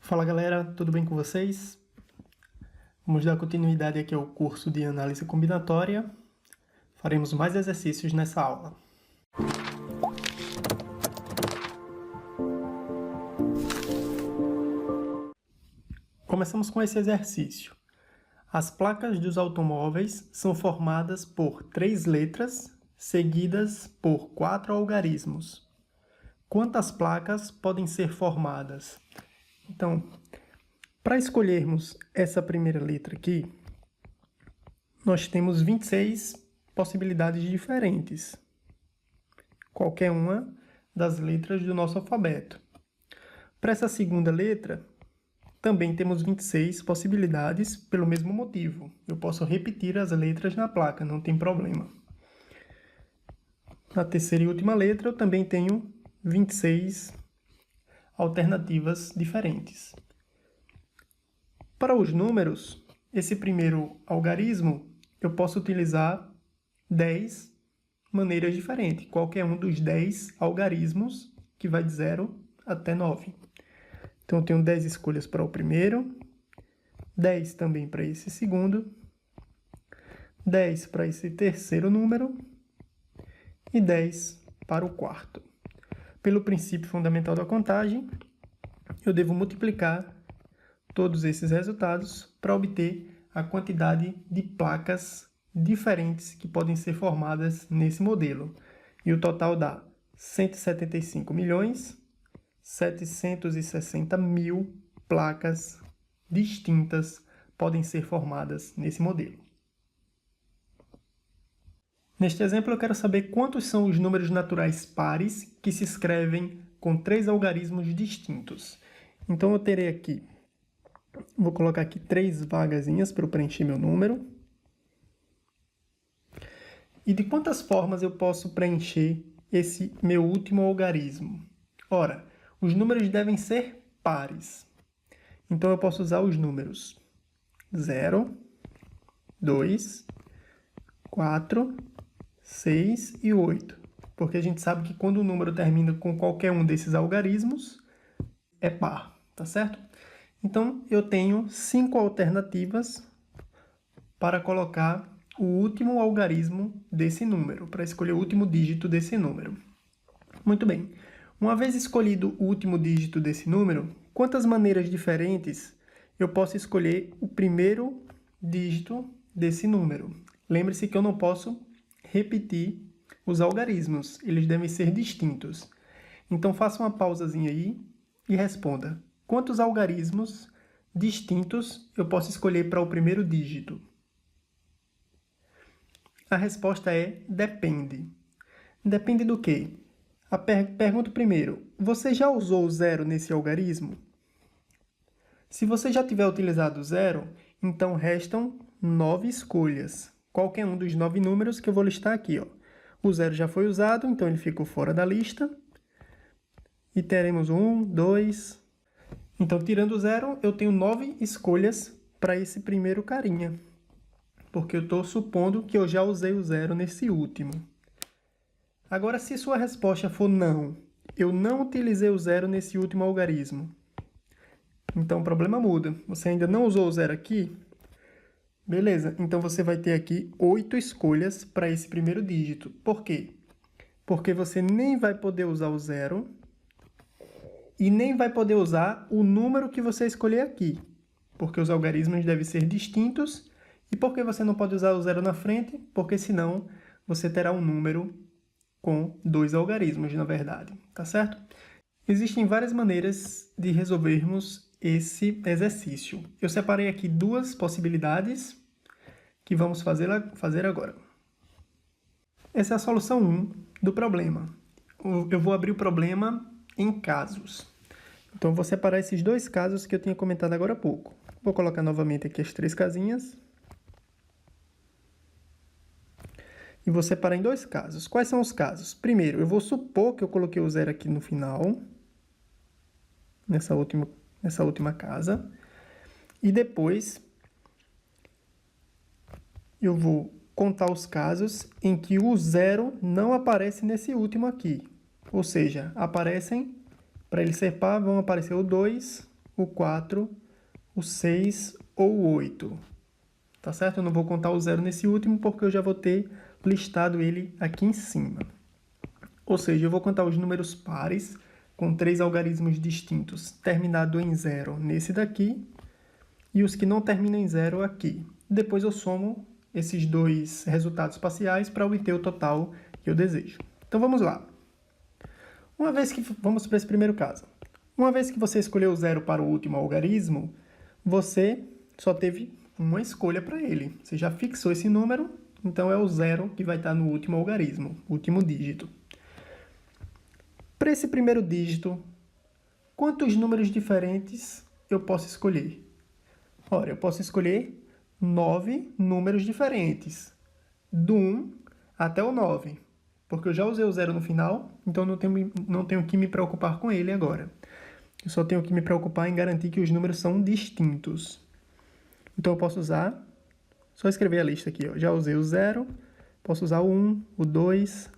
Fala galera, tudo bem com vocês? Vamos dar continuidade aqui ao curso de análise combinatória. Faremos mais exercícios nessa aula. Começamos com esse exercício. As placas dos automóveis são formadas por 3 letras seguidas por 4 algarismos. Quantas placas podem ser formadas? Então, para escolhermos essa primeira letra aqui, nós temos 26 possibilidades diferentes. Qualquer uma das letras do nosso alfabeto. Para essa segunda letra, também temos 26 possibilidades pelo mesmo motivo. Eu posso repetir as letras na placa, não tem problema. Na terceira e última letra, eu também tenho 26 alternativas diferentes. Para os números, esse primeiro algarismo, eu posso utilizar 10 maneiras diferentes. Qualquer um dos 10 algarismos, que vai de 0 até 9. Então, eu tenho 10 escolhas para o primeiro, 10 também para esse segundo, 10 para esse terceiro número e 10 para o quarto. Pelo princípio fundamental da contagem, eu devo multiplicar todos esses resultados para obter a quantidade de placas diferentes que podem ser formadas nesse modelo. E o total dá 175.760.000 placas distintas podem ser formadas nesse modelo. Neste exemplo, eu quero saber quantos são os números naturais pares que se escrevem com 3 algarismos distintos. Então, eu terei aqui, vou colocar aqui 3 vagazinhas para eu preencher meu número. E de quantas formas eu posso preencher esse meu último algarismo? Ora, os números devem ser pares. Então, eu posso usar os números 0, 2, 4, 6 e 8. Porque a gente sabe que quando o número termina com qualquer um desses algarismos, é par, tá certo? Então, eu tenho 5 alternativas para colocar o último algarismo desse número, para escolher o último dígito desse número. Muito bem. Uma vez escolhido o último dígito desse número, quantas maneiras diferentes eu posso escolher o primeiro dígito desse número? Lembre-se que eu não posso repetir os algarismos, eles devem ser distintos. Então, faça uma pausazinha aí e responda. Quantos algarismos distintos eu posso escolher para o primeiro dígito? A resposta é depende. Depende do quê? Pergunto primeiro, você já usou o 0 nesse algarismo? Se você já tiver utilizado o 0, então restam 9 escolhas. Qualquer um dos 9 números que eu vou listar aqui, ó. O 0 já foi usado, então ele ficou fora da lista. E teremos 1, 2... Então, tirando o 0, eu tenho 9 escolhas para esse primeiro carinha. Porque eu estou supondo que eu já usei o 0 nesse último. Agora, se sua resposta for não, eu não utilizei o 0 nesse último algarismo, então o problema muda. Você ainda não usou o 0 aqui? Beleza, então você vai ter aqui 8 escolhas para esse primeiro dígito. Por quê? Porque você nem vai poder usar o 0 e nem vai poder usar o número que você escolher aqui, porque os algarismos devem ser distintos. E por que você não pode usar o 0 na frente? Porque senão você terá um número com 2 algarismos, na verdade, tá certo? Existem várias maneiras de resolvermos esse exercício. Eu separei aqui 2 possibilidades que vamos fazer agora. Essa é a solução 1 do problema. Eu vou abrir o problema em casos. Então, eu vou separar esses 2 casos que eu tinha comentado agora há pouco. Vou colocar novamente aqui as 3 casinhas. E vou separar em 2 casos. Quais são os casos? Primeiro, eu vou supor que eu coloquei o 0 aqui no final, nessa última casa. E depois, eu vou contar os casos em que o 0 não aparece nesse último aqui. Ou seja, aparecem, para ele ser par, vão aparecer o 2 o 4, o 6 ou o 8. Tá certo? Eu não vou contar o 0 nesse último porque eu já vou ter listado ele aqui em cima. Ou seja, eu vou contar os números pares com 3 algarismos distintos, terminado em 0 nesse daqui e os que não terminam em 0 aqui. Depois eu somo esses dois resultados parciais para obter o total que eu desejo. Então vamos lá. Vamos para esse primeiro caso. Uma vez que você escolheu o 0 para o último algarismo, você só teve uma escolha para ele. Você já fixou esse número, então é o 0 que vai estar no último algarismo, último dígito. Para esse primeiro dígito, quantos números diferentes eu posso escolher? Ora, eu posso escolher 9 números diferentes, do 1 até o 9, porque eu já usei o 0 no final, então não tenho que me preocupar com ele agora. Eu só tenho que me preocupar em garantir que os números são distintos. Então eu posso usar, só escrever a lista aqui, ó. Já usei o 0, posso usar o 1, o 2,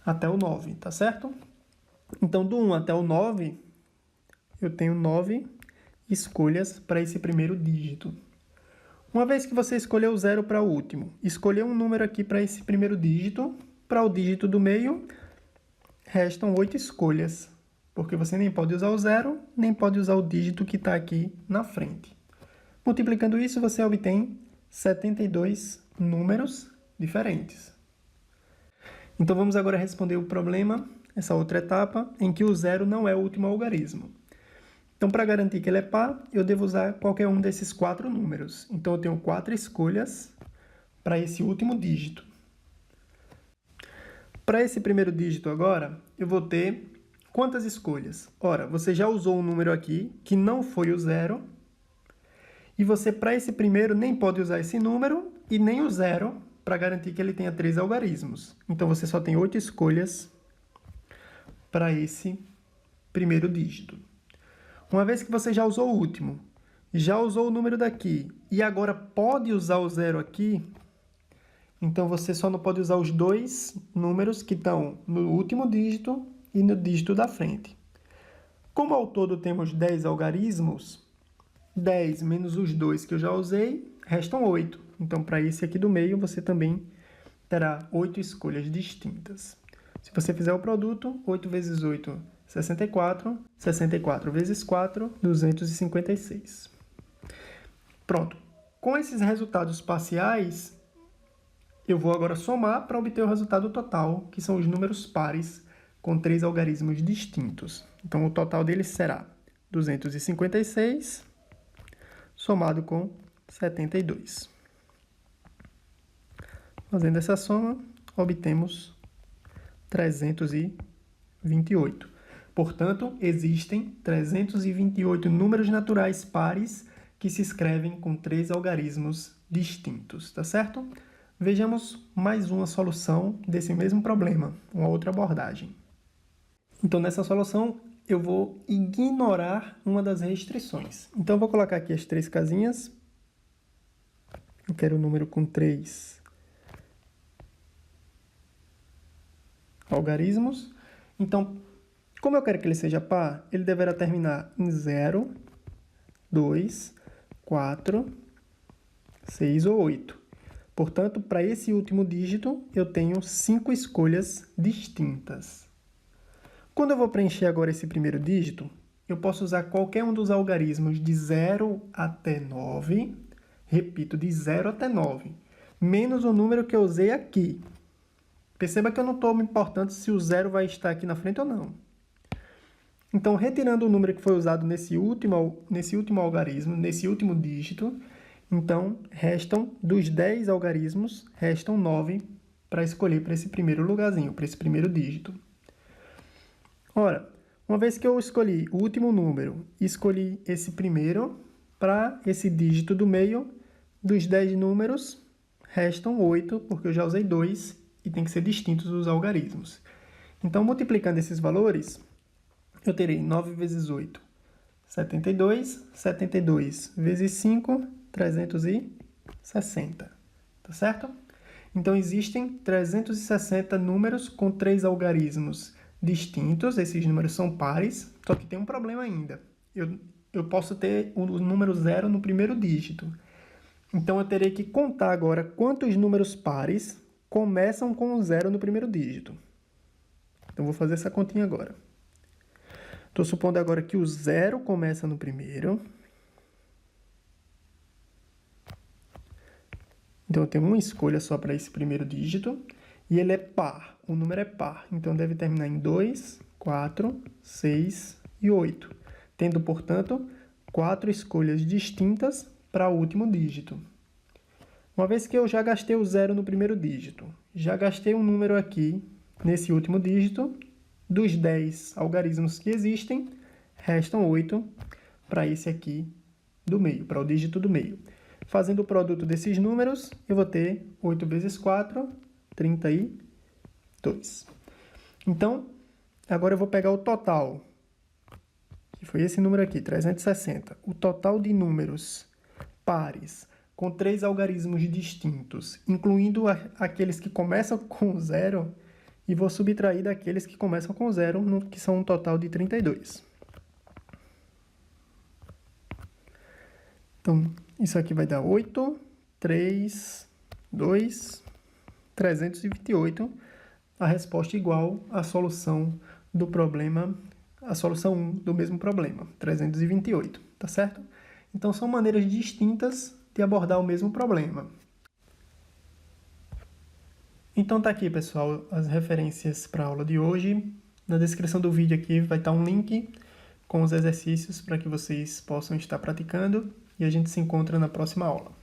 até o 9, tá certo? Então do 1 até o 9, eu tenho 9 escolhas para esse primeiro dígito. Uma vez que você escolheu o 0 para o último, escolher um número aqui para esse primeiro dígito, para o dígito do meio, restam 8 escolhas, porque você nem pode usar o 0, nem pode usar o dígito que está aqui na frente. Multiplicando isso, você obtém 72 números diferentes. Então vamos agora responder o problema, essa outra etapa, em que o 0 não é o último algarismo. Então, para garantir que ele é par, eu devo usar qualquer um desses 4 números. Então, eu tenho 4 escolhas para esse último dígito. Para esse primeiro dígito agora, eu vou ter quantas escolhas? Ora, você já usou um número aqui, que não foi o 0, e você, para esse primeiro, nem pode usar esse número e nem o 0, para garantir que ele tenha 3 algarismos. Então, você só tem 8 escolhas para esse primeiro dígito. Uma vez que você já usou o último, já usou o número daqui e agora pode usar o 0 aqui, então você só não pode usar os dois números que estão no último dígito e no dígito da frente. Como ao todo temos 10 algarismos, 10 menos os 2 que eu já usei, restam 8. Então, para esse aqui do meio, você também terá 8 escolhas distintas. Se você fizer o produto, 8 vezes 8, 64. 64 vezes 4, 256. Pronto. Com esses resultados parciais, eu vou agora somar para obter o resultado total, que são os números pares com 3 algarismos distintos. Então, o total deles será 256 somado com 72. Fazendo essa soma, obtemos 328. Portanto, existem 328 números naturais pares que se escrevem com 3 algarismos distintos, tá certo? Vejamos mais uma solução desse mesmo problema, uma outra abordagem. Então, nessa solução, eu vou ignorar uma das restrições. Então, eu vou colocar aqui as 3 casinhas. Eu quero o número com 3 algarismos. Então, como eu quero que ele seja par, ele deverá terminar em 0, 2, 4, 6 ou 8. Portanto, para esse último dígito, eu tenho 5 escolhas distintas. Quando eu vou preencher agora esse primeiro dígito, eu posso usar qualquer um dos algarismos de 0 até 9, repito, de 0 até 9, menos o número que eu usei aqui. Perceba que eu não estou me importando se o 0 vai estar aqui na frente ou não. Então, retirando o número que foi usado nesse último algarismo, nesse último dígito, então, restam dos 10 algarismos, restam 9 para escolher para esse primeiro lugarzinho, para esse primeiro dígito. Ora, uma vez que eu escolhi o último número e escolhi esse primeiro, para esse dígito do meio, dos 10 números, restam 8, porque eu já usei 2 e tem que ser distintos os algarismos. Então, multiplicando esses valores, eu terei 9 vezes 8, 72. 72 vezes 5, 360. Tá certo? Então, existem 360 números com 3 algarismos distintos. Esses números são pares, só que tem um problema ainda. eu posso ter o número 0 no primeiro dígito. Então, eu terei que contar agora quantos números pares começam com o 0 no primeiro dígito. Então, vou fazer essa continha agora. Estou supondo agora que o 0 começa no primeiro. Então, eu tenho uma escolha só para esse primeiro dígito. E ele é par. O número é par. Então, deve terminar em 2, 4, 6 e 8. Tendo, portanto, 4 escolhas distintas para o último dígito. Uma vez que eu já gastei o 0 no primeiro dígito, já gastei um número aqui nesse último dígito, dos 10 algarismos que existem, restam 8 para esse aqui do meio, para o dígito do meio. Fazendo o produto desses números, eu vou ter 8 vezes 4, 32. Então, agora eu vou pegar o total, que foi esse número aqui, 360. O total de números pares com 3 algarismos distintos, incluindo aqueles que começam com 0, e vou subtrair daqueles que começam com 0, que são um total de 32. Então, isso aqui vai dar 8, 3, 2, 328. A resposta igual à solução do problema, a solução 1 do mesmo problema, 328, tá certo? Então, são maneiras distintas de abordar o mesmo problema. Então tá aqui, pessoal, as referências para a aula de hoje. Na descrição do vídeo aqui vai estar um link com os exercícios para que vocês possam estar praticando e a gente se encontra na próxima aula.